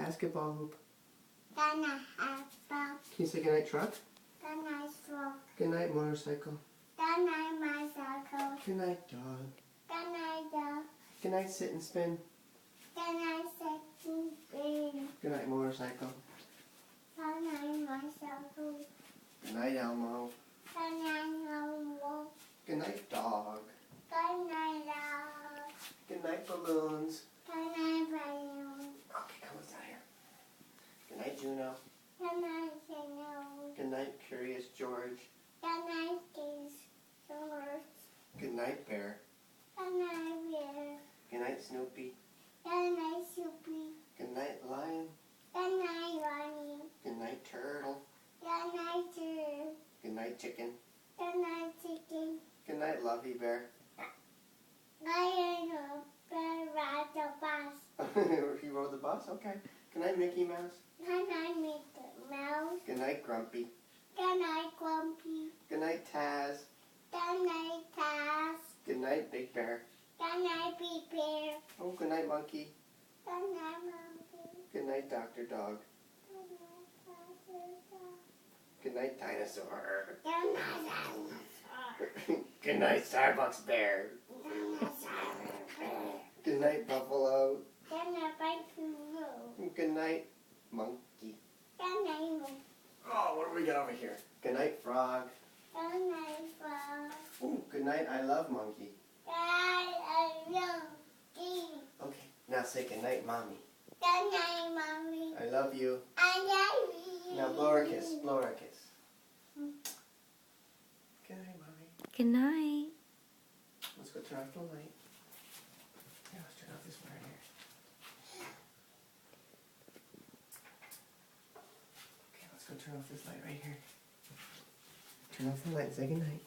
basketball hoop. Good night, apple. Can you say goodnight, truck? Good night, frog. Good night, motorcycle. Good night, bicycle. Good night, dog. Good night, dog. Good night, sit and spin. Good night, second green. Good night, motorcycle. Good night, bicycle. Good night, Elmo. Good night, Elmo. Good night, dog. Good night, dog. Good night, balloons. Good night, balloon. Okay, come on down here. Good night, Juno. Good night, Juno. Good night, Curious George. Good night, George. Good night, Bear. Good night, bear. Good night, Snoopy. Good night, Soupy. Good night, Lion. Good night, Ronnie. Good night, Turtle. Good night, Turtle. Good night, Chicken. Good night, chicken. Good night, Lovey Bear. I know, bear ride the bus. He rode the bus? Okay. Good night, Mickey Mouse. Good night, Mickey Mouse. Good night, Grumpy. Good night, Grumpy. Good night, Taz. Good night, Taz. Good night, Big Bear. Good night, Big Bear. Oh, good night, Monkey. Good night, Monkey. Good night, Dr. Dog. Good night, Dr. Dog. Good night, Dinosaur. Good night, Dinosaur. Good night, Starbucks Bear. Good night, Dinosaur. Good night, Buffalo. Good night, Buffalo. Good night, Monkey. Good night, Monkey. Oh, what do we got over here? Good night, Frog. Good night, Frog. Ooh, good night, I love Monkey. Good night, Monkey. Okay, now say good night, Mommy. Good night, Mommy. I love you. I love you. Now blow her a kiss. Blow her a kiss. Good night, Mommy. Good night. Let's go turn off the light. Yeah, let's turn off this one right here. Okay, let's go turn off this light right here. Turn off the light and say good night.